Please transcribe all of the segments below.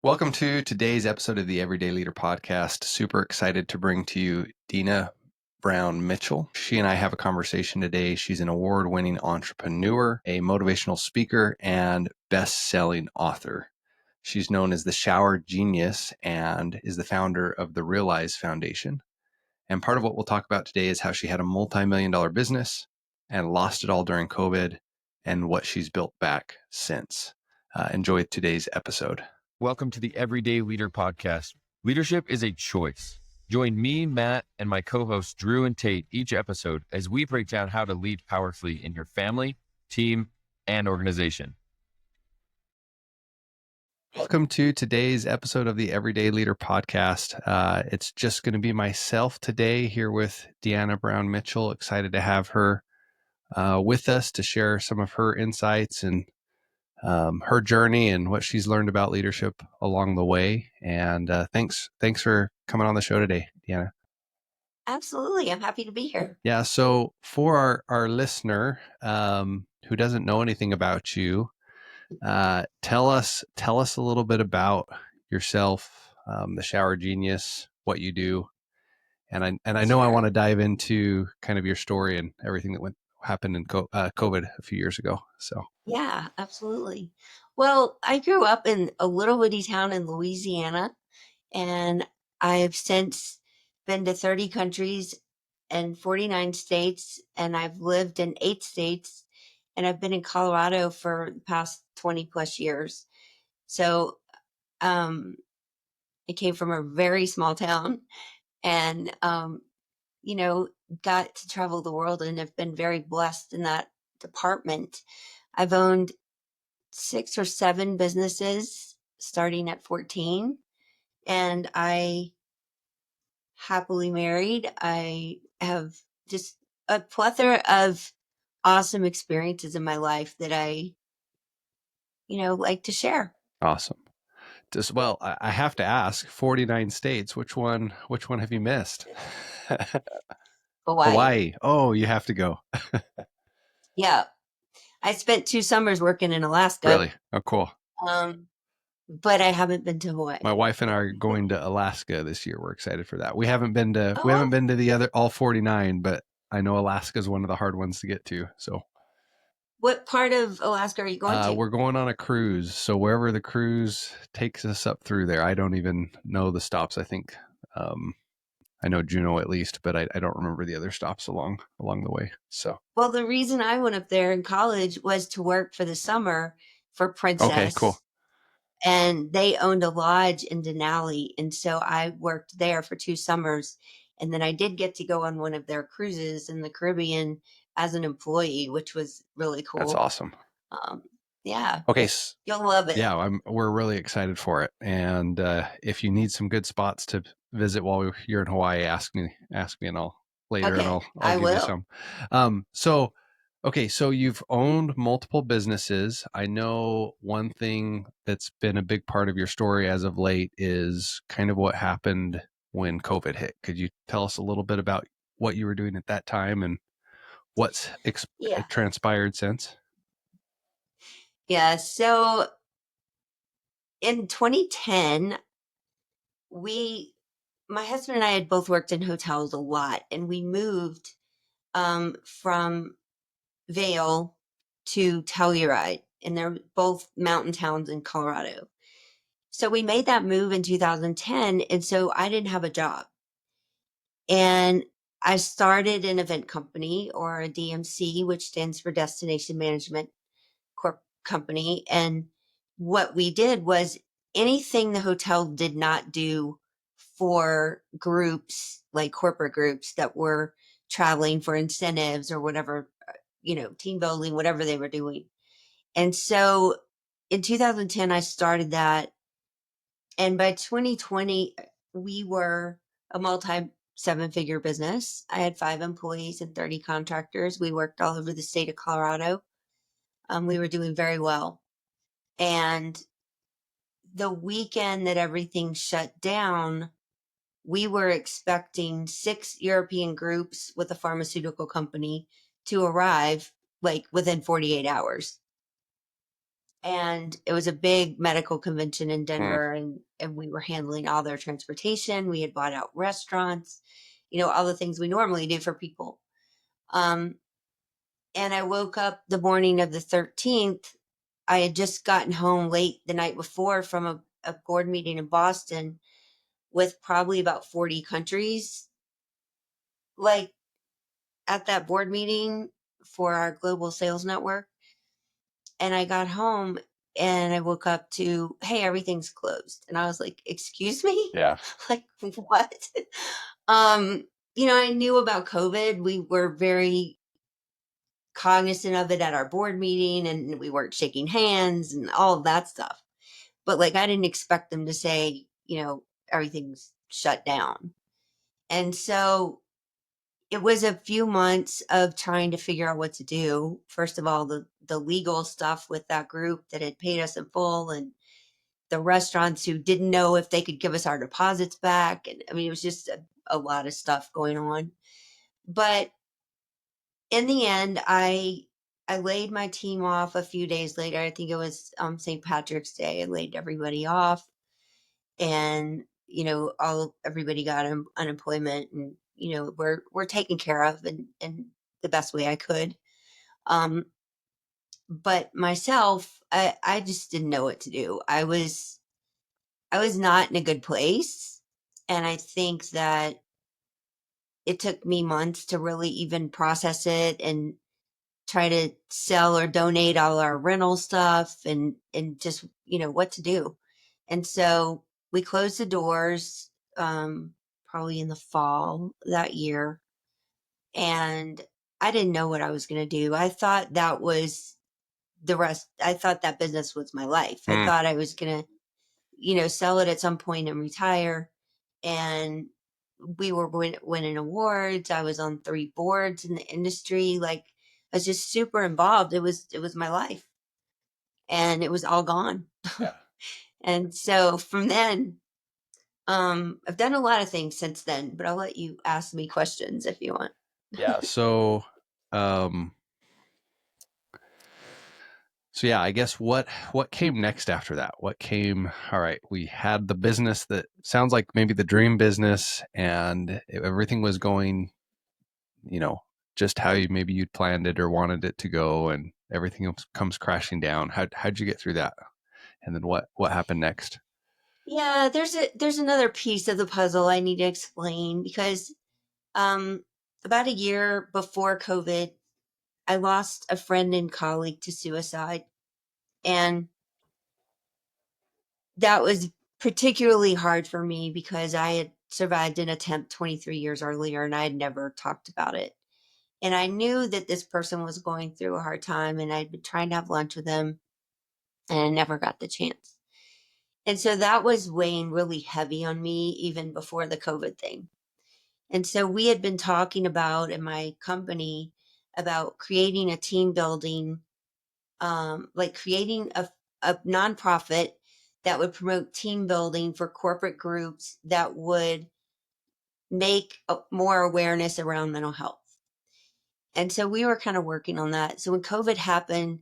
Welcome to today's episode of the Everyday Leader podcast. Super excited to bring to you Deana Brown Mitchell. She and I have a conversation today. She's an award-winning entrepreneur, a motivational speaker, and best-selling author. She's known as the Shower Genius and is the founder of the Realize Foundation. And part of what we'll talk about today is how she had a multi-million-dollar business and lost it all during COVID and what she's built back since. Enjoy today's episode. Welcome to the Everyday Leader podcast. Leadership is a choice. Join me, Matt, and my co-hosts Drew and Tate each episode as we break down how to lead powerfully in your family, team, and organization. Welcome to today's episode of the Everyday Leader podcast. It's just going to be myself today here with Deana Brown Mitchell. Excited to have her with us to share some of her insights and her journey and what she's learned about leadership along the way. And thanks for coming on the show today, Deana. Absolutely. I'm happy to be here. Yeah. So for our listener who doesn't know anything about you, tell us a little bit about yourself, the Shower Genius, what you do, and I know I want to dive into kind of your story and everything that happened in COVID a few years ago. So yeah, absolutely. Well, I grew up in a little bitty town in Louisiana, and I've since been to 30 countries and 49 states, and I've lived in 8 states, and I've been in Colorado for the past 20 plus years. So I came from a very small town and, got to travel the world and have been very blessed in that department. I've owned 6 or 7 businesses starting at 14, and I happily married. I have just a plethora of awesome experiences in my life that I, like to share. awesome. Well, I have to ask, 49 states, which one have you missed? Hawaii. Oh, you have to go. Yeah. I spent 2 summers working in Alaska. Really? Oh, cool. But I haven't been to Hawaii. My wife and I are going to Alaska this year. We're excited for that. We haven't been to the other all 49, but I know Alaska is one of the hard ones to get to. So what part of Alaska are you going to? We're going on a cruise. So wherever the cruise takes us up through there, I don't even know the stops. I think I know Juneau at least, but I don't remember the other stops along the way. So well, the reason I went up there in college was to work for the summer for Princess. Okay, cool. And they owned a lodge in Denali, and so I worked there for 2 summers. And then I did get to go on one of their cruises in the Caribbean as an employee, which was really cool. That's awesome. Yeah. Okay. You'll love it. Yeah, we're really excited for it. And if you need some good spots to visit while you're in Hawaii, ask me, and I'll later, Okay, and I'll give you some. So you've owned multiple businesses. I know one thing that's been a big part of your story as of late is kind of what happened when COVID hit. Could you tell us a little bit about what you were doing at that time and what's transpired since? Yeah. So in 2010, my husband and I had both worked in hotels a lot, and we moved from Vail to Telluride, and they're both mountain towns in Colorado. So we made that move in 2010, and so I didn't have a job. And I started an event company, or a DMC, which stands for Destination Management Company. And what we did was anything the hotel did not do for groups, like corporate groups that were traveling for incentives or whatever, team building, whatever they were doing. And so in 2010, I started that. And by 2020, we were a multi-7-figure business. I had 5 employees and 30 contractors. We worked all over the state of Colorado. We were doing very well. And the weekend that everything shut down, we were expecting 6 European groups with a pharmaceutical company to arrive like within 48 hours. and it was a big medical convention in Denver, and we were handling all their transportation. We had bought out restaurants, all the things we normally do for people. Um, and I woke up the morning of the 13th. I had just gotten home late the night before from a board meeting in Boston with probably about 40 countries, like at that board meeting for our global sales network. And I got home and I woke up to, hey, everything's closed. And I was like, excuse me? Yeah. Like, what? um, I knew about COVID. We were very cognizant of it at our board meeting, and we weren't shaking hands and all of that stuff. But like, I didn't expect them to say, everything's shut down. And so it was a few months of trying to figure out what to do. First of all, the legal stuff with that group that had paid us in full, and the restaurants who didn't know if they could give us our deposits back. And I mean, it was just a lot of stuff going on. But in the end, I laid my team off a few days later. I think it was St. Patrick's Day. I laid everybody off, and all everybody got unemployment, and we're taken care of in the best way I could. Um, but myself, I just didn't know what to do. I was not in a good place, and I think that it took me months to really even process it and try to sell or donate all our rental stuff, and just what to do. And so we closed the doors, probably in the fall that year, and I didn't know what I was going to do. I thought that was the rest. I thought that business was my life. I thought I was going to sell it at some point and retire. And we were winning awards. I was on 3 boards in the industry. Like, I was just super involved. It was my life, and it was all gone. Yeah. And so from then, I've done a lot of things since then, but I'll let you ask me questions if you want. Yeah. Um, so yeah, I guess what came next after that? What came? All right, we had the business that sounds like maybe the dream business, and everything was going, just how maybe you'd planned it or wanted it to go, and everything else comes crashing down. How'd you get through that? And then what happened next? Yeah, there's another piece of the puzzle I need to explain, because um about a year before COVID, I lost a friend and colleague to suicide. And that was particularly hard for me because I had survived an attempt 23 years earlier, and I had never talked about it. And I knew that this person was going through a hard time, and I'd been trying to have lunch with him, and I never got the chance. And so that was weighing really heavy on me even before the COVID thing. And so we had been talking about in my company about creating a team building, like creating a nonprofit that would promote team building for corporate groups that would make more awareness around mental health. And so we were kind of working on that. So when COVID happened,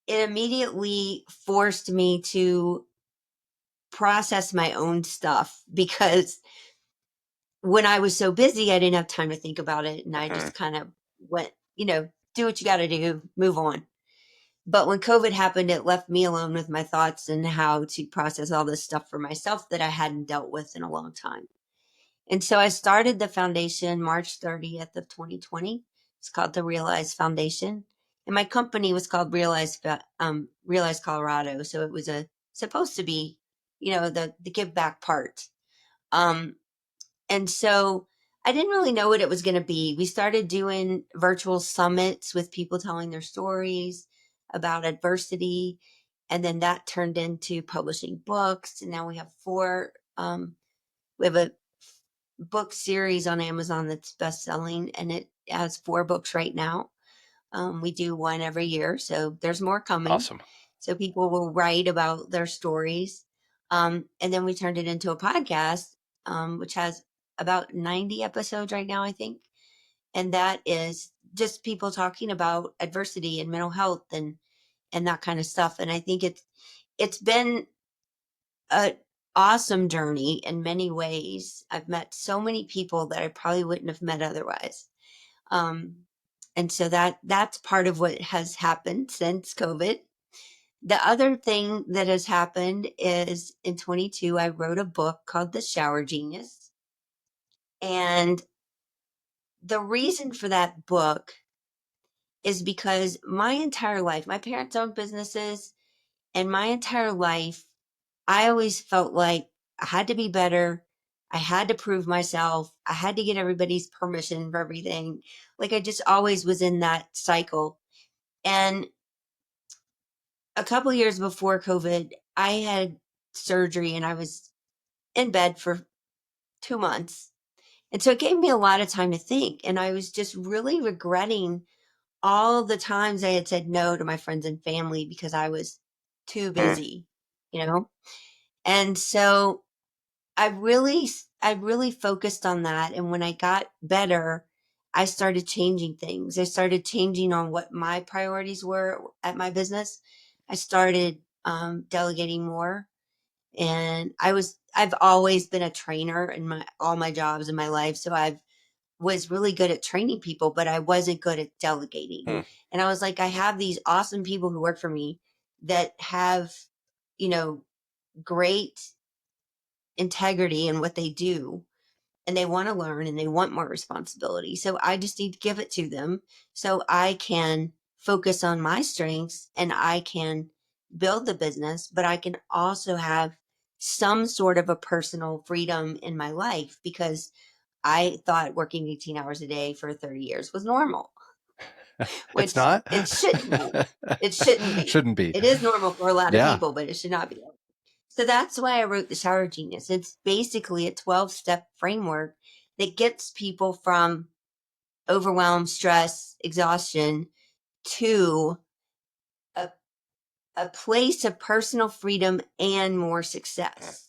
it immediately forced me to process my own stuff, because when I was so busy, I didn't have time to think about it. And I just kind of went, do what you got to do, move on. But when COVID happened, it left me alone with my thoughts and how to process all this stuff for myself that I hadn't dealt with in a long time. And so I started the foundation March 30th of 2020. It's called the Realize Foundation. And my company was called Realize Colorado. So it was supposed to be, the give back part. Um, and so I didn't really know what it was going to be. We started doing virtual summits with people telling their stories about adversity. And then that turned into publishing books. And now we have 4, we have a book series on Amazon that's best selling, and it has 4 books right now. We do one every year, so there's more coming. Awesome. So people will write about their stories. And then we turned it into a podcast, which has about 90 episodes right now, I think. And that is just people talking about adversity and mental health, and and that kind of stuff. And I think it's been an awesome journey in many ways. I've met so many people that I probably wouldn't have met otherwise. Um, and so that's part of what has happened since COVID. The other thing that has happened is in 22, I wrote a book called The Shower Genius. And the reason for that book is because my entire life, my parents owned businesses, and my entire life, I always felt like I had to be better. I had to prove myself. I had to get everybody's permission for everything. Like I just always was in that cycle. And a couple years before COVID, I had surgery and I was in bed for 2 months. And so it gave me a lot of time to think. And I was just really regretting all the times I had said no to my friends and family because I was too busy, you know? And so I really focused on that. And when I got better, I started changing things. I started changing on what my priorities were at my business. I started delegating more. And I've always been a trainer in all my jobs in my life. So I was really good at training people, but I wasn't good at delegating. Hmm. And I was like, I have these awesome people who work for me that have, you know, great integrity in what they do, and they want to learn and they want more responsibility. So I just need to give it to them so I can focus on my strengths and I can build the business, but I can also have some sort of a personal freedom in my life because I thought working 18 hours a day for 30 years was normal, It's which not? it shouldn't be. It shouldn't be. Shouldn't be. It is normal for a lot of Yeah. people, but it should not be. So that's why I wrote The Shower Genius. It's basically a 12-step framework that gets people from overwhelm, stress, exhaustion to a, a place of personal freedom and more success.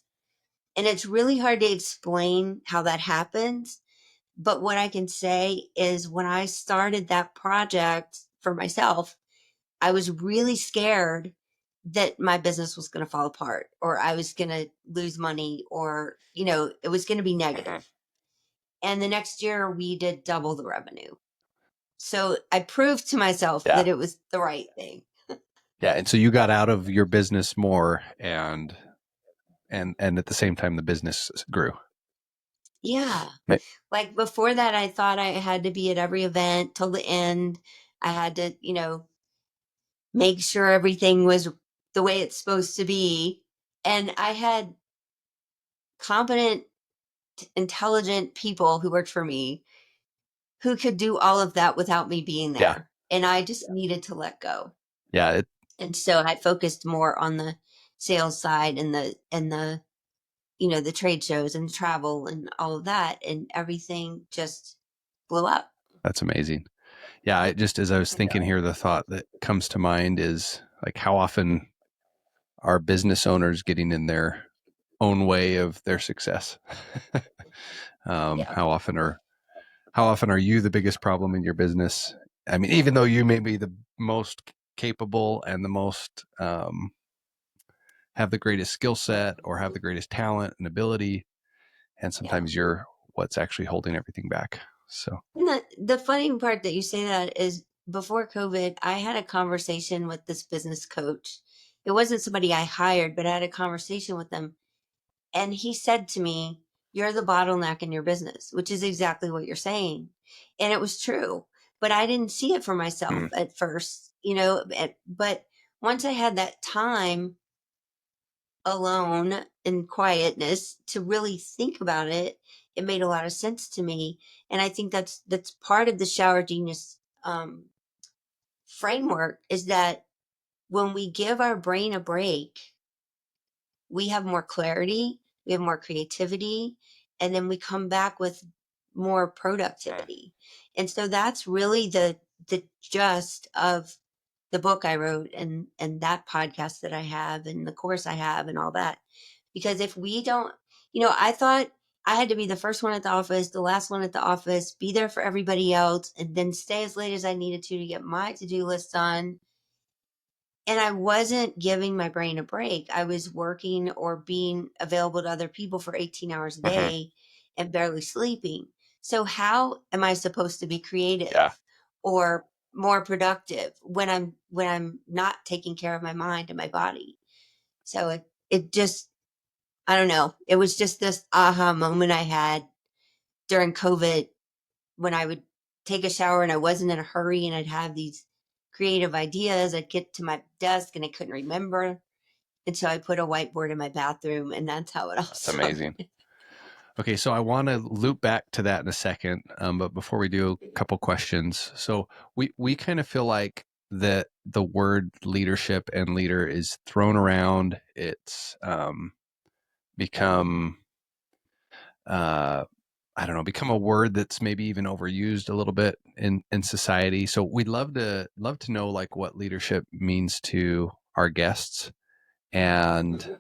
And it's really hard to explain how that happens. But what I can say is when I started that project for myself, I was really scared that my business was going to fall apart or I was going to lose money or, it was going to be negative. And the next year we did double the revenue. So I proved to myself Yeah. that it was the right thing. Yeah. And so you got out of your business more and at the same time the business grew. Yeah. Ma- Like before that, I thought I had to be at every event till the end. I had to, make sure everything was the way it's supposed to be. And I had competent, intelligent people who worked for me who could do all of that without me being Yeah. there. And I just needed to let go. Yeah. And so I focused more on the sales side and the trade shows and travel and all of that. And everything just blew up. That's amazing. Yeah. As I was thinking here, the thought that comes to mind is like how often are business owners getting in their own way of their success? Yeah. How often are you the biggest problem in your business? I mean, even though you may be the most capable and the most have the greatest skill set or have the greatest talent and ability, and Yeah. sometimes you're what's actually holding everything back. So And the funny part that you say that is before COVID, I had a conversation with this business coach. It wasn't somebody I hired, but I had a conversation with them. And he said to me, "You're the bottleneck in your business," which is exactly what you're saying. And it was true. But I didn't see it for myself mm, at first, but once I had that time alone in quietness to really think about it, it made a lot of sense to me. And I think that's part of the Shower Genius framework is that when we give our brain a break, we have more clarity, we have more creativity, and then we come back with more productivity. And so that's really the gist of the book I wrote and that podcast that I have and the course I have and all that. Because if we don't, I thought I had to be the first one at the office, the last one at the office, be there for everybody else, and then stay as late as I needed to get my to-do list done. And I wasn't giving my brain a break. I was working or being available to other people for 18 hours a Hmm. day and barely sleeping. So how am I supposed to be Yeah. creative or more productive when I'm not taking care of my mind and my body? So it just, I don't know. It was just this aha moment I had during COVID when I would take a shower and I wasn't in a hurry and I'd have these creative ideas. I'd get to my desk and I couldn't remember. And so I put a whiteboard in my bathroom, and that's how it all That's amazing. started. Okay, so I want to loop back to that in a second, but before we do, a couple questions. So we kind of feel like that the word leadership and leader is thrown around. It's become I don't know, become a word that's maybe even overused a little bit in society. So we'd love to know like what leadership means to our guests, and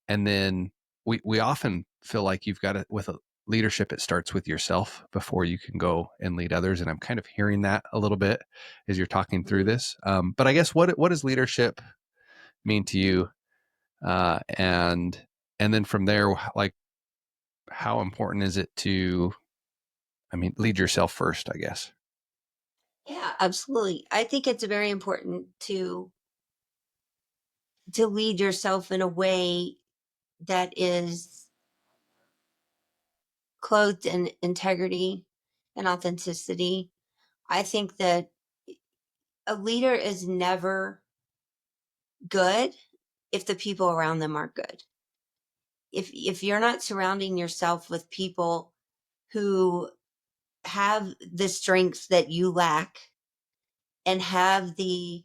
then we often feel like you've got to with a leadership it starts with yourself before you can go and lead others, and I'm kind of hearing that a little bit as you're talking through Mhm. this. But I guess what does leadership mean to you, and then from there, like how important is it to, I mean, lead yourself first, I guess. Yeah, absolutely. I think it's very important to lead yourself in a way that is clothed in integrity and authenticity. I think that a leader is never good if the people around them are good. If you're not surrounding yourself with people who have the strengths that you lack and have the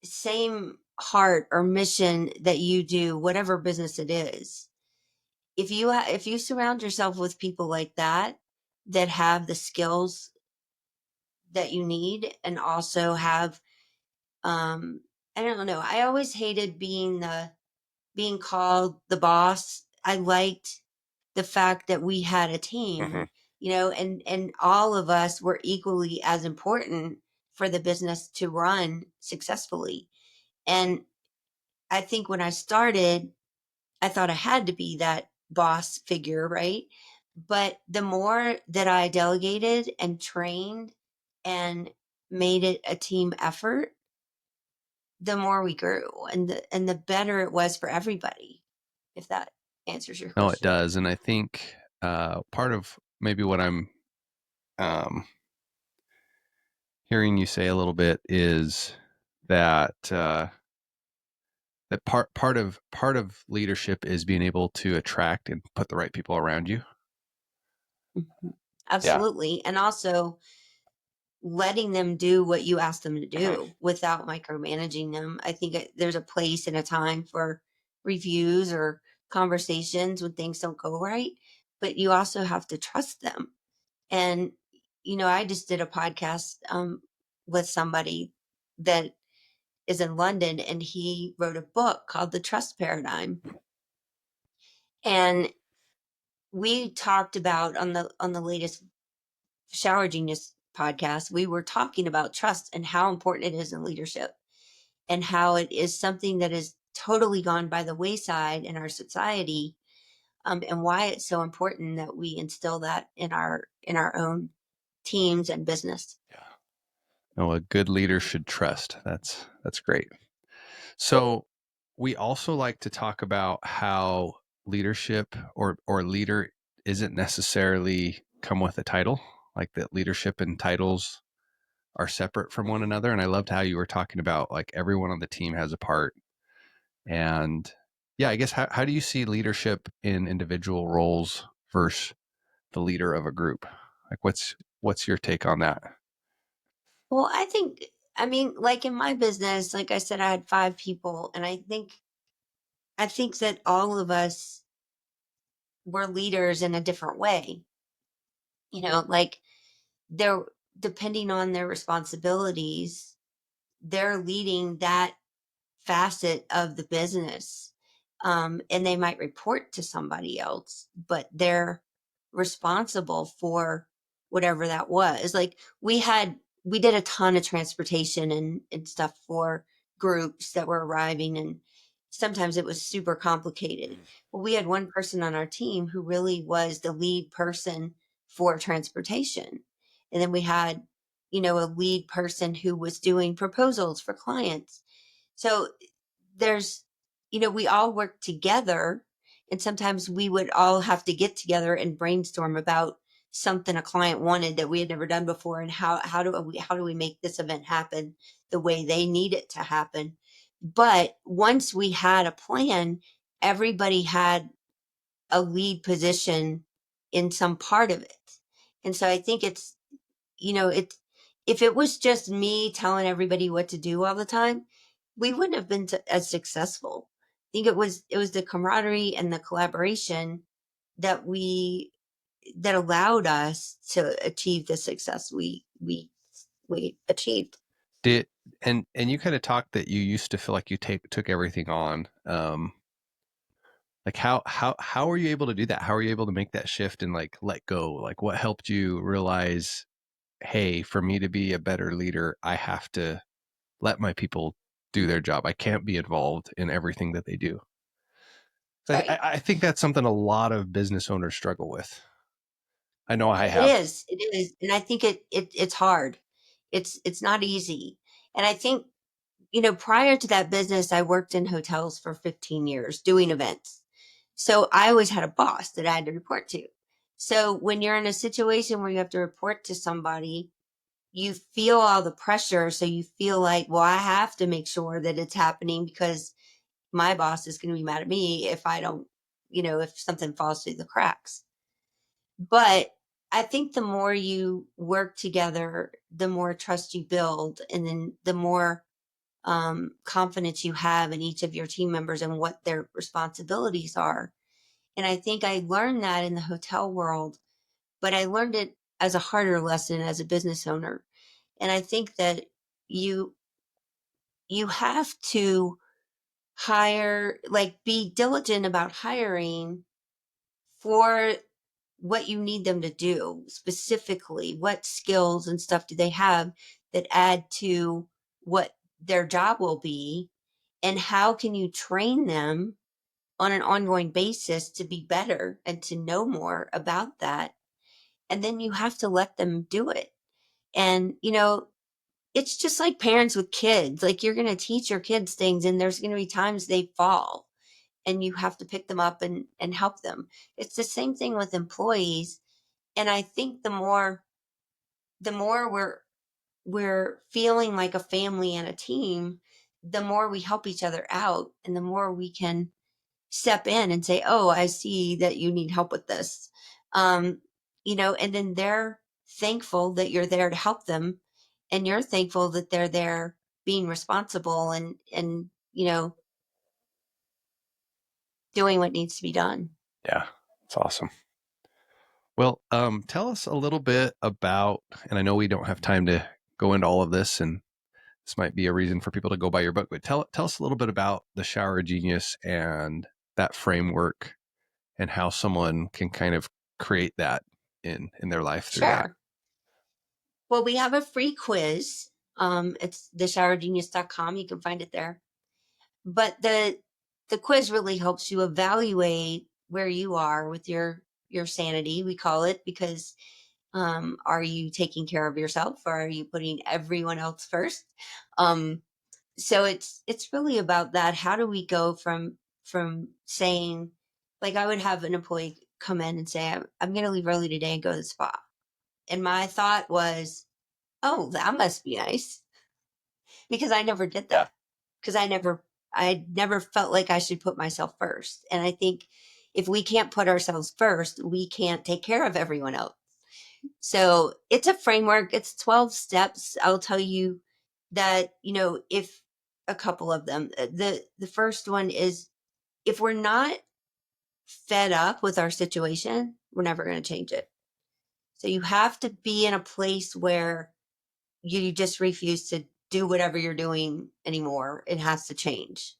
same heart or mission that you do, whatever business it is, if you surround yourself with people like that that have the skills that you need and also have um I don't know, I always hated being called the boss. I liked the fact that we had a team, Hmm. and all of us were equally as important for the business to run successfully. And I think when I started, I thought I had to be that boss figure, right? But the more that I delegated and trained and made it a team effort, the more we grew and the better it was for everybody, if that answers your No, it question. does. And I think part of maybe what I'm um, hearing you say a little bit is that that part of leadership is being able to attract and put the right people around you. Mhm. Yeah. Absolutely. And also letting them do what you ask them to Hmm. do without micromanaging them. I think there's a place and a time for reviews or conversations when things don't go right, but you also have to trust them. And I just did a podcast with somebody that is in London, and he wrote a book called The Trust Paradigm. And we talked about on the latest Shower Genius podcast, we were talking about trust and how important it is in leadership and how it is something that is totally gone by the wayside in our society, and why it's so important that we instill that in our own teams and business. Yeah. No, a good leader should trust. That's great. So we also like to talk about how leadership or leader isn't necessarily come with a title, like that leadership and titles are separate from one another. And I loved how you were talking about like everyone on the team has a part. And yeah, I guess how do you see leadership in individual roles versus the leader of a group? Like what's your take on that? Well, I mean, like in my business, like I said, I had 5 people, and I think that all of us were leaders in a different way. Like they're depending on their responsibilities, they're leading that facet of the business. And they might report to somebody else, but they're responsible for whatever that was. Like we did a ton of transportation and stuff for groups that were arriving, and sometimes it was super complicated. Well, we had one person on our team who really was the lead person for transportation. And then we had, a lead person who was doing proposals for clients. So there's, we all work together, and sometimes we would all have to get together and brainstorm about something a client wanted that we had never done before, and how do we make this event happen the way they need it to happen. But once we had a plan, everybody had a lead position in some part of it. And so I think it's if it was just me telling everybody what to do all the time, we wouldn't have been as successful. I think it was the camaraderie and the collaboration that that allowed us to achieve the success we achieved. Did and you kind of talked that you used to feel like you took everything on. Like how were you able to do that? How were you able to make that shift and like let go? Like what helped you realize, hey, for me to be a better leader, I have to let my people do their job. I can't be involved in everything that they do. So Right. I think that's something a lot of business owners struggle with. I know I It have. is. It is. And I think it's hard. It's not easy. And I think, prior to that business, I worked in hotels for 15 years doing events. So I always had a boss that I had to report to. So when you're in a situation where you have to report to somebody, you feel all the pressure. So you feel like, well, I have to make sure that it's happening because my boss is going to be mad at me if I don't, if something falls through the cracks. But I think the more you work together, the more trust you build, and then the more confidence you have in each of your team members and what their responsibilities are. And I think I learned that in the hotel world, but I learned it as a harder lesson as a business owner. And I think that you you have to be diligent about hiring for what you need them to do specifically. What skills and stuff do they have that add to what their job will be, and how can you train them on an ongoing basis to be better and to know more about that. And then you have to let them do it. And it's just like parents with kids. Like, you're going to teach your kids things, and there's going to be times they fall, and you have to pick them up and help them. It's the same thing with employees. And I think the more we're feeling like a family and a team, the more we help each other out, and the more we can step in and say, "Oh, I see that you need help with this." And then they're thankful that you're there to help them, and you're thankful that they're there being responsible and doing what needs to be done. Yeah, it's awesome. Well, tell us a little bit about, and I know we don't have time to go into all of this, and this might be a reason for people to go buy your book, but tell us a little bit about the Shower Genius and that framework and how someone can kind of create that in their life through that. Sure. Well, we have a free quiz. It's theshowergenius.com. You can find it there. But the quiz really helps you evaluate where you are with your sanity, we call it, because are you taking care of yourself, or are you putting everyone else first? So it's really about that. How do we go from saying, like, I would have an employee come in and say, I'm going to leave early today and go to the spa. And my thought was, oh, that must be nice, because I never did Yeah. that. Because I never felt like I should put myself first. And I think if we can't put ourselves first, we can't take care of everyone else. So it's a framework. It's 12 steps. I'll tell you that, if a couple of them, the first one is, if we're not fed up with our situation, we're never going to change it. So you have to be in a place where you just refuse to do whatever you're doing anymore. It has to change.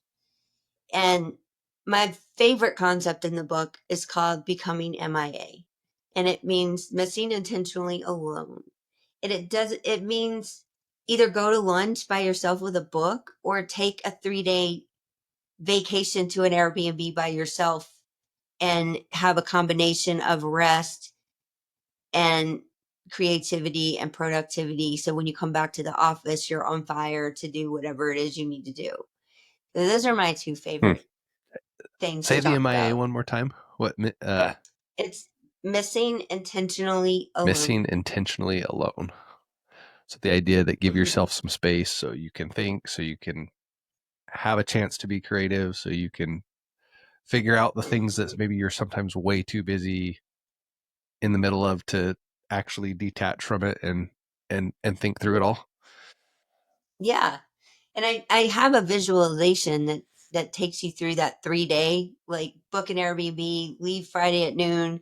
And my favorite concept in the book is called becoming MIA. And it means missing intentionally alone. And it means either go to lunch by yourself with a book or take a 3-day vacation to an Airbnb by yourself and have a combination of rest and creativity and productivity. So when you come back to the office, you're on fire to do whatever it is you need to do. So those are my two Hmm. favorite things to Say the talk MIA about. one more time. What? It's missing intentionally alone. Missing intentionally alone. So the idea that give Mhm. yourself some space so you can think, so you can have a chance to be creative, so you can figure out the things that maybe you're sometimes way too busy in the middle of to actually detach from it and think through it all. Yeah. And I have a visualization that takes you through that 3-day, like book an Airbnb, leave Friday at noon,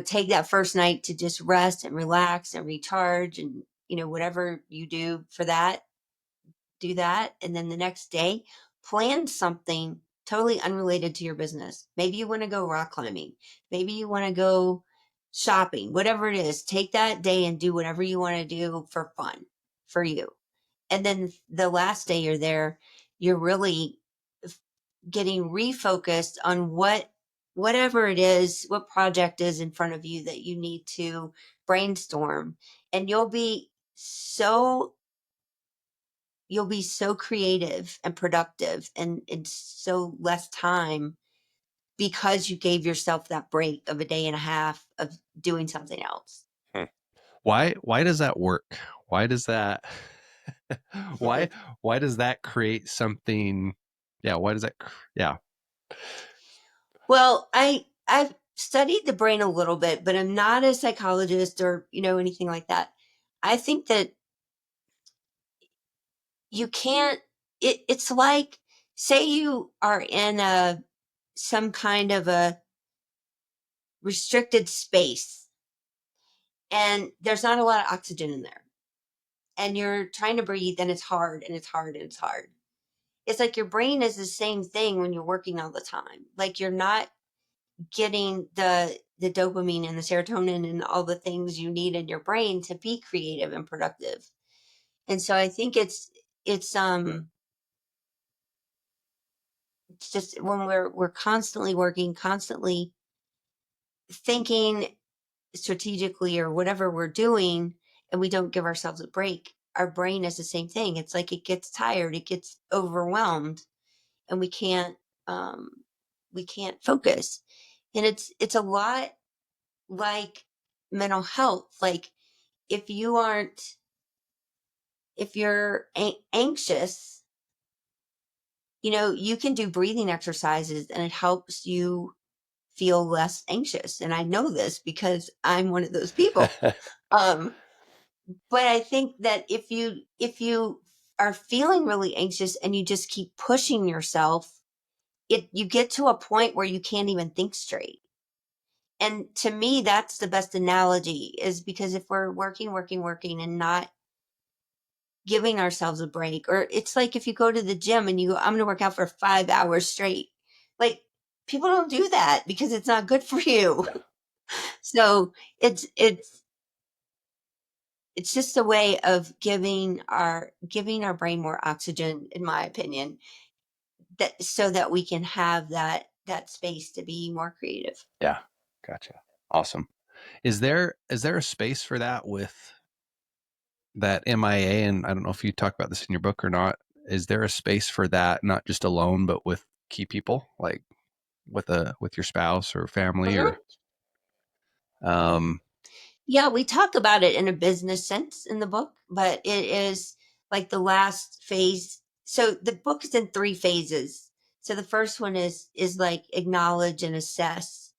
take that first night to just rest and relax and recharge and, whatever you do for that, do that. And then the next day, plan something totally unrelated to your business. Maybe you want to go rock climbing. Maybe you want to go shopping, whatever it is. Take that day and do whatever you want to do for fun for you. And then the last day you're there, you're really getting refocused on whatever it is, what project is in front of you that you need to brainstorm. And you'll be so creative and productive and in so less time because you gave yourself that break of a day and a half of doing something else. Hmm. Why does that work? Why does that why why does that create something? Yeah, why does that yeah. Well, I've studied the brain a little bit, but I'm not a psychologist or, anything like that. I think that you can't it's like, say you are in a some kind of a restricted space and there's not a lot of oxygen in there and you're trying to breathe and it's hard and it's hard and it's hard. It's like your brain is the same thing when you're working all the time. Like you're not getting the dopamine and the serotonin and all the things you need in your brain to be creative and productive. And so I think it's just when we're constantly working, constantly thinking strategically or whatever we're doing, and we don't give ourselves a break, our brain is the same thing. It's like it gets tired, it gets overwhelmed, and um we can't focus. And it's a lot like mental health. Like if you aren't if you're anxious, you can do breathing exercises and it helps you feel less anxious. And I know this because I'm one of those people. Um, but I think that if you are feeling really anxious and you just keep pushing yourself, you get to a point where you can't even think straight. And to me, that's the best analogy is because if we're working, working, working and not giving ourselves a break, or it's like if you go to the gym and you go, I'm going to work out for 5 hours straight. Like people don't do that because it's not good for you. Yeah. So it's just a way of giving our brain more oxygen, in my opinion, that so that we can have that space to be more creative. Yeah. Gotcha. Awesome. Is there a space for that with that MIA? And I don't know if you talk about this in your book or not. Is there a space for that, not just alone, but with key people, like with your spouse or family Mhm. or um Yeah, we talk about it in a business sense in the book, but it is like the last phase. So the book is in 3 phases. So the first one is like acknowledge and assess.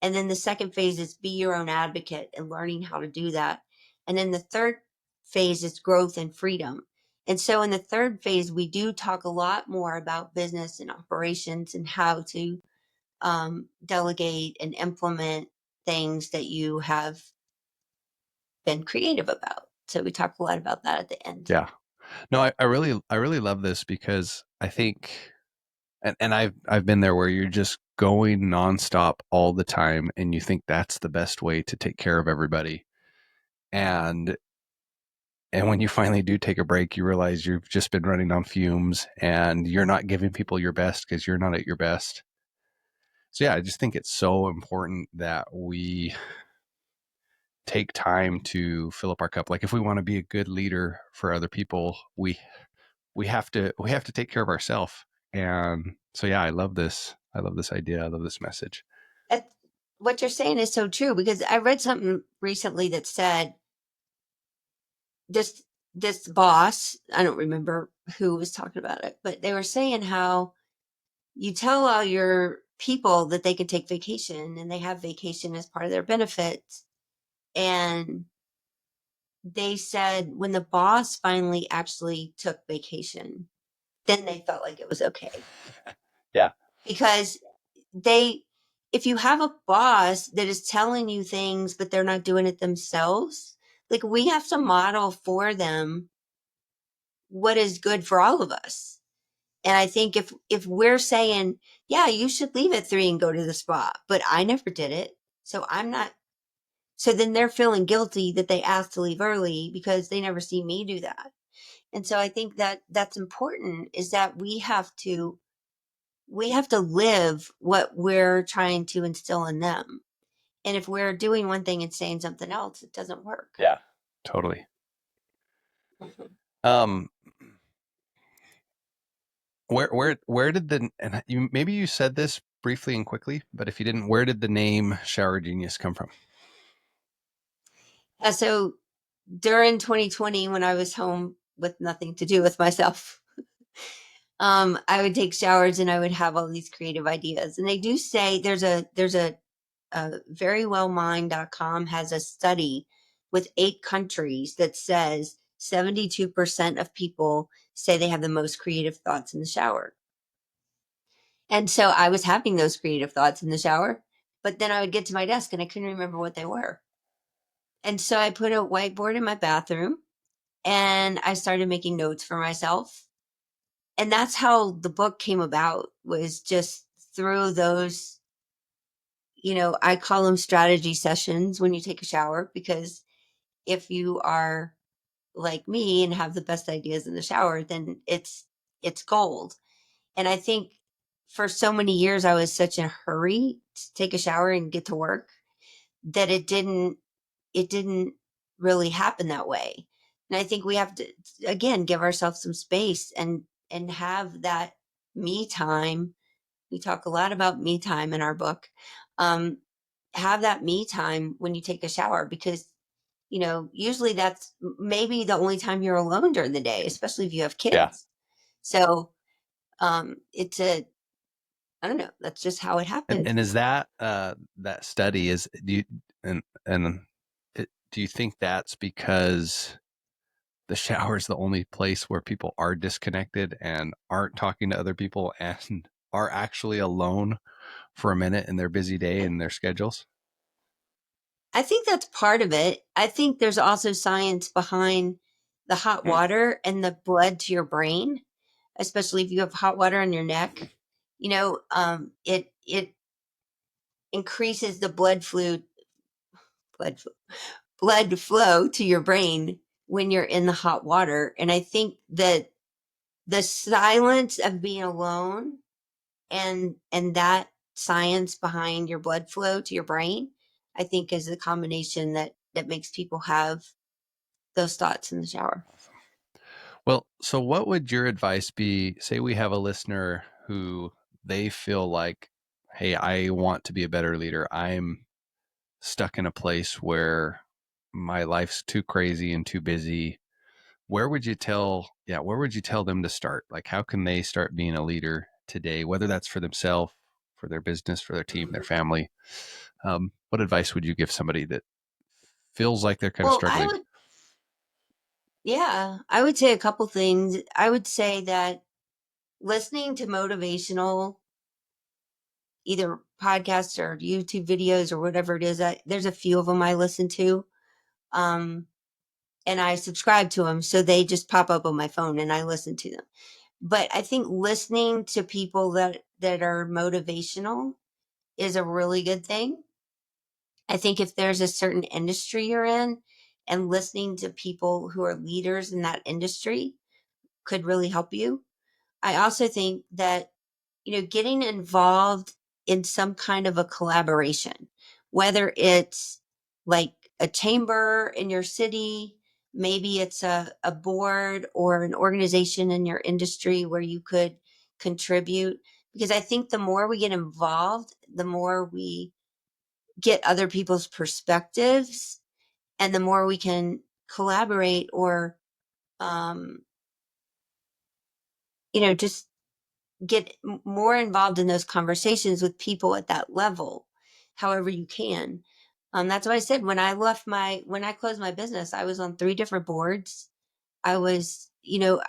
And then the second phase is be your own advocate and learning how to do that. And then the third phase is growth and freedom. And so in the third phase, we do talk a lot more about business and operations and how to delegate and implement things that you have been creative about. So we talk a lot about that at the end. yeah. No, I really love this because I think and I've been there where you're just going nonstop all the time and you think that's the best way to take care of everybody. And And when you finally do take a break, you realize you've just been running on fumes and you're not giving people your best because you're not at your best. So yeah, I just think it's so important that we take time to fill up our cup. Like if we want to be a good leader for other people, we have to take care of ourselves. And so yeah, I love this. I love this idea. I love this message. That, what you're saying is so true, because I read something recently that said this boss, I don't remember who was talking about it, but they were saying how you tell all your people that they can take vacation and they have vacation as part of their benefits. And they said when the boss finally actually took vacation, then they felt like it was okay. Yeah. Because they, if you have a boss that is telling you things, but they're not doing it themselves, like we have to model for them what is good for all of us. And I think if we're saying, yeah, you should leave at 3 and go to the spa, but I never did it. So I'm not, so then they're feeling guilty that they asked to leave early because they never see me do that. And so I think that that's important, is that we have to live what we're trying to instill in them. And if we're doing one thing and saying something else, it doesn't work. Yeah. Totally. Mhm. Um, where did the, and you, maybe you said this briefly and quickly, but if you didn't, where did the name Shower Genius come from? So during 2020, when I was home with nothing to do with myself, I would take showers and I would have all these creative ideas. And they do say there's a verywellmind.com has a study with 8 countries that says 72% of people say they have the most creative thoughts in the shower. And so I was having those creative thoughts in the shower, but then I would get to my desk and I couldn't remember what they were. And so I put a whiteboard in my bathroom and I started making notes for myself. And that's how the book came about, was just through those, I call them strategy sessions when you take a shower, because if you are like me and have the best ideas in the shower, then it's gold. And I think for so many years I was such in a hurry to take a shower and get to work that it didn't really happen that way. And I think we have to, again, give ourselves some space and have that me time. We talk a lot about me time in our book. Um, have that me time when you take a shower, because usually that's maybe the only time you're alone during the day, especially if you have Yeah. kids. So it's a, I don't know, that's just how it happens. And is that that study is do you and do you think that's because the shower is the only place where people are disconnected and aren't talking to other people and are actually alone for a minute in their busy day and their schedules? I think that's part of it. I think there's also science behind the hot Hmm. water and the blood to your brain, especially if you have hot water on your neck. It increases the blood flu, blood flow to your brain when you're in the hot water. And I think that the silence of being alone and that science behind your blood flow to your brain, I think is the combination that makes people have those thoughts in the shower. Well, so what would your advice be? Say we have a listener who they feel like, hey, I want to be a better leader. I'm stuck in a place where my life's too crazy and too busy. Where would you tell them to start? Like, how can they start being a leader today, whether that's for themselves, for their business, for their team, their family? What advice would you give somebody that feels like they're kind of Well, I struggling? would, yeah, I would say a couple things. I would say that listening to motivational, either podcasts or YouTube videos or whatever it is, there's a few of them I listen to. Um, and I subscribe to them. So they just pop up on my phone and I listen to them. But I think listening to people that are motivational is a really good thing. I think if there's a certain industry you're in and listening to people who are leaders in that industry could really help you. I also think that, getting involved in some kind of a collaboration, whether it's like a chamber in your city, maybe it's a board or an organization in your industry where you could contribute. Because I think the more we get involved, the more we get other people's perspectives and the more we can collaborate or, um, just get more involved in those conversations with people at that level, however you can. That's what I said when I closed my business. I was on 3 different boards. I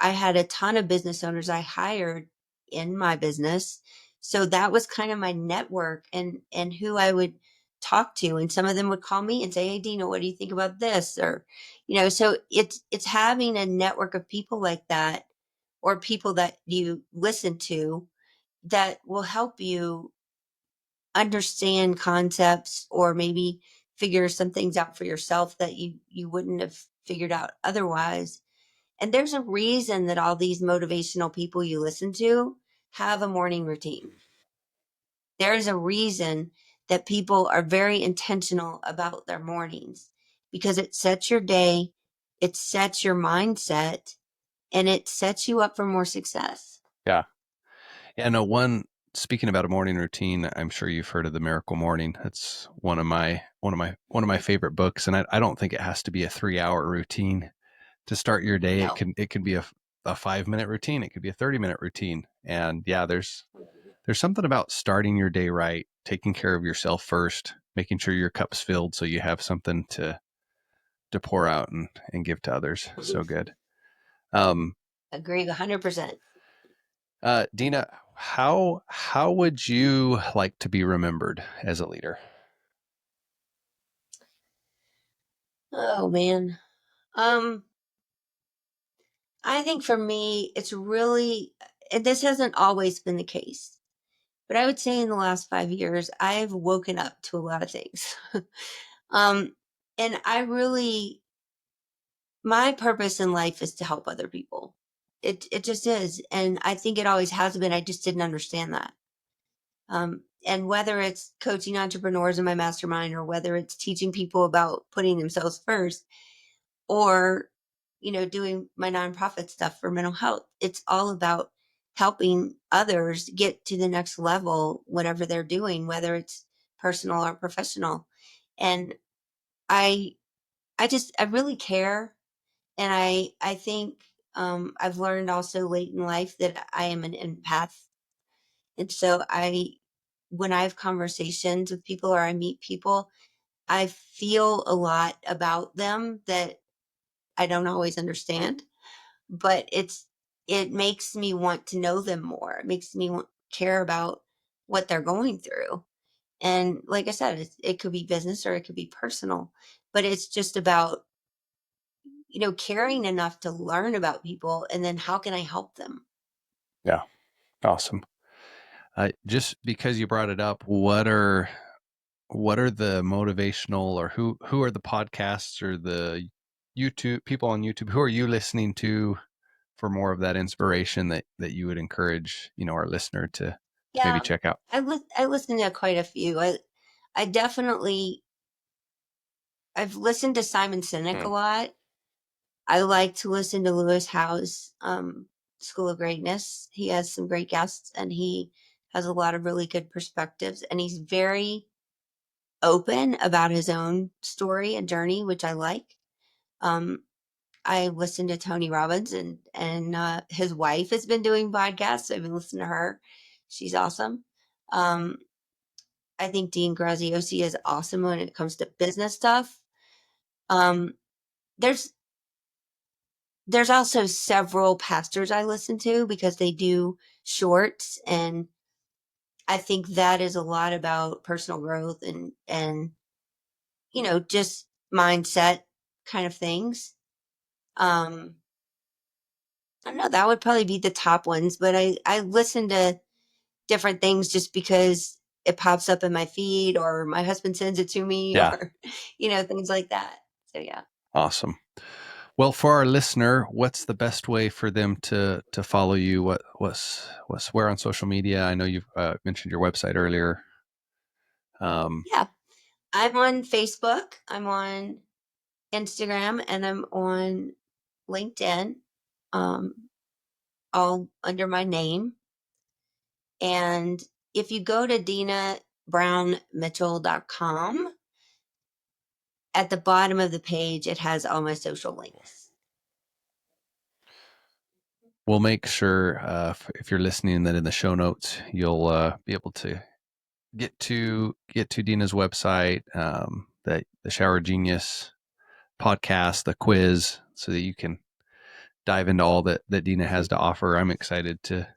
had a ton of business owners I hired in my business, so that was kind of my network and who I would talk to. And some of them would call me and say, "Hey, Dina, what do you think about this?" Or, so it's having a network of people like that, or people that you listen to, that will help you understand concepts or maybe figure some things out for yourself that you wouldn't have figured out otherwise. And there's a reason that all these motivational people you listen to have a morning routine. There's a reason that people are very intentional about their mornings, because it sets your day, it sets your mindset, and it sets you up for more success. Yeah. And speaking about a morning routine, I'm sure you've heard of The Miracle Morning. That's one of my favorite books. And I don't think it has to be a 3-hour routine to start your day. No. It can be a 5-minute routine. It could be a 30-minute routine. And yeah, there's something about starting your day right, taking care of yourself first, making sure your cup's filled so you have something to pour out and give to others. So good. Um, Agree 100%. Deana, how would you like to be remembered as a leader? Oh man. Um, I think for me, it's really, and this hasn't always been the case, but I would say in the last 5 years, I've woken up to a lot of things. um, and my purpose in life is to help other people. It just is. And I think it always has been. I just didn't understand that. And whether it's coaching entrepreneurs in my mastermind, or whether it's teaching people about putting themselves first, or doing my nonprofit stuff for mental health, it's all about helping others get to the next level, whatever they're doing, whether it's personal or professional. And i I really care. And I think, I've learned also late in life that I am an empath. And so when I have conversations with people or I meet people, I feel a lot about them that I don't always understand, but it makes me want to know them more. It makes me care about what they're going through. And like I said, it could be business or it could be personal, but it's just about, caring enough to learn about people, and then how can I help them? Yeah, awesome. Just because you brought it up, what are the motivational, or who are the podcasts or the YouTube people on YouTube? Who are you listening to for more of that inspiration that you would encourage, our listener to maybe Yeah, check out? I listen to quite a few. I definitely I've listened to Simon Sinek a Hmm. lot. I like to listen to Lewis Howe's School of Greatness. He has some great guests, and he has a lot of really good perspectives, and he's very open about his own story and journey, which I like. Um, I listened to Tony Robbins, and his wife has been doing podcasts. So I've been listening to her. She's awesome. Um, I think Dean Graziosi is awesome when it comes to business stuff. Um, there's there's also several pastors I listen to because they do shorts, and I think that is a lot about personal growth and just mindset kind of things. Um, I don't know, that would probably be the top ones, but I listen to different things just because it pops up in my feed, or my husband sends it to me, Yeah. or things like that. So yeah. Awesome. Well, for our listener, what's the best way for them to follow you? What's where on social media? I know you've mentioned your website earlier. Yeah. I'm on Facebook, I'm on Instagram, and I'm on LinkedIn, um, all under my name. And if you go to deanabrownmitchell.com, at the bottom of the page, it has all my social links. We'll make sure if you're listening that in the show notes, you'll be able to get to Deana's website, the Shower Genius podcast, the quiz, so that you can dive into all that Deana has to offer. I'm excited to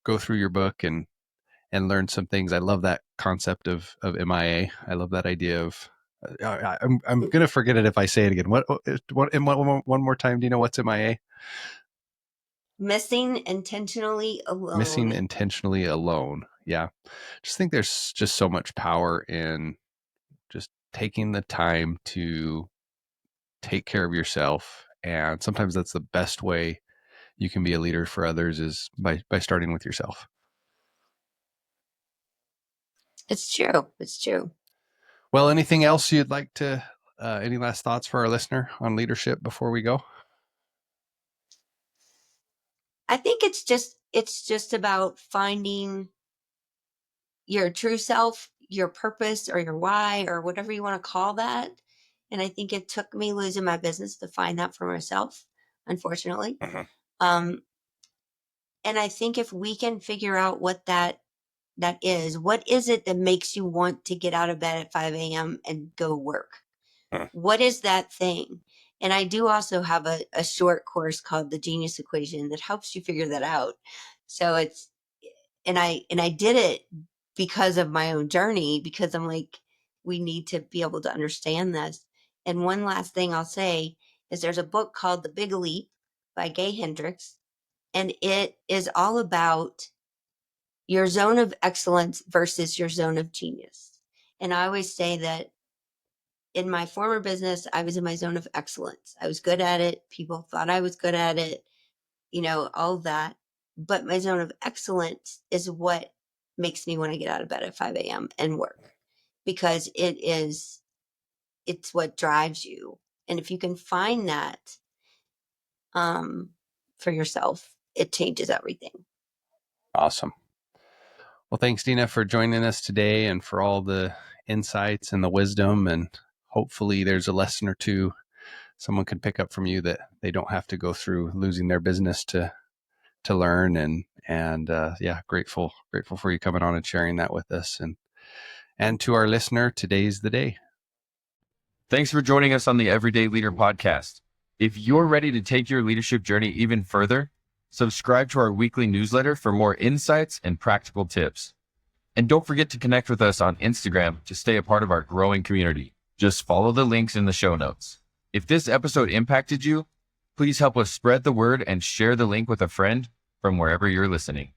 go through your book and learn some things. I love that concept of MIA. I love that idea of. I'm gonna forget it if I say it again. One more time, Deana? What's MIA? Missing intentionally alone. Missing intentionally alone. Yeah. Just think there's just so much power in just taking the time to take care of yourself. And sometimes that's the best way you can be a leader for others is by starting with yourself. It's true. It's true. Well, anything else you'd like to, any last thoughts for our listener on leadership before we go? I think it's just about finding your true self, your purpose or your why or whatever you want to call that. And I think it took me losing my business to find that for myself, unfortunately. Mhm. Um, and I think if we can figure out what that is, what is it that makes you want to get out of bed at 5 a.m. and go work? Mhm. What is that thing? And I do also have a short course called the Genius Equation that helps you figure that out. So I did it because of my own journey, because I'm like, we need to be able to understand this. And one last thing I'll say is there's a book called The Big Leap by Gay Hendricks, and it is all about your zone of excellence versus your zone of genius. And I always say that in my former business, I was in my zone of excellence. I was good at it. People thought I was good at it, all of that. But my zone of excellence is what makes me want to get out of bed at 5 a.m. and work, because it's what drives you. And if you can find that for yourself, it changes everything. Awesome. Well, thanks, Deana, for joining us today and for all the insights and the wisdom. And hopefully there's a lesson or two someone could pick up from you that they don't have to go through losing their business to learn. And yeah, grateful for you coming on and sharing that with us. And to our listener, today's the day. Thanks for joining us on the Everyday Leader podcast. If you're ready to take your leadership journey even further, subscribe to our weekly newsletter for more insights and practical tips. And don't forget to connect with us on Instagram to stay a part of our growing community. Just follow the links in the show notes. If this episode impacted you, please help us spread the word and share the link with a friend from wherever you're listening.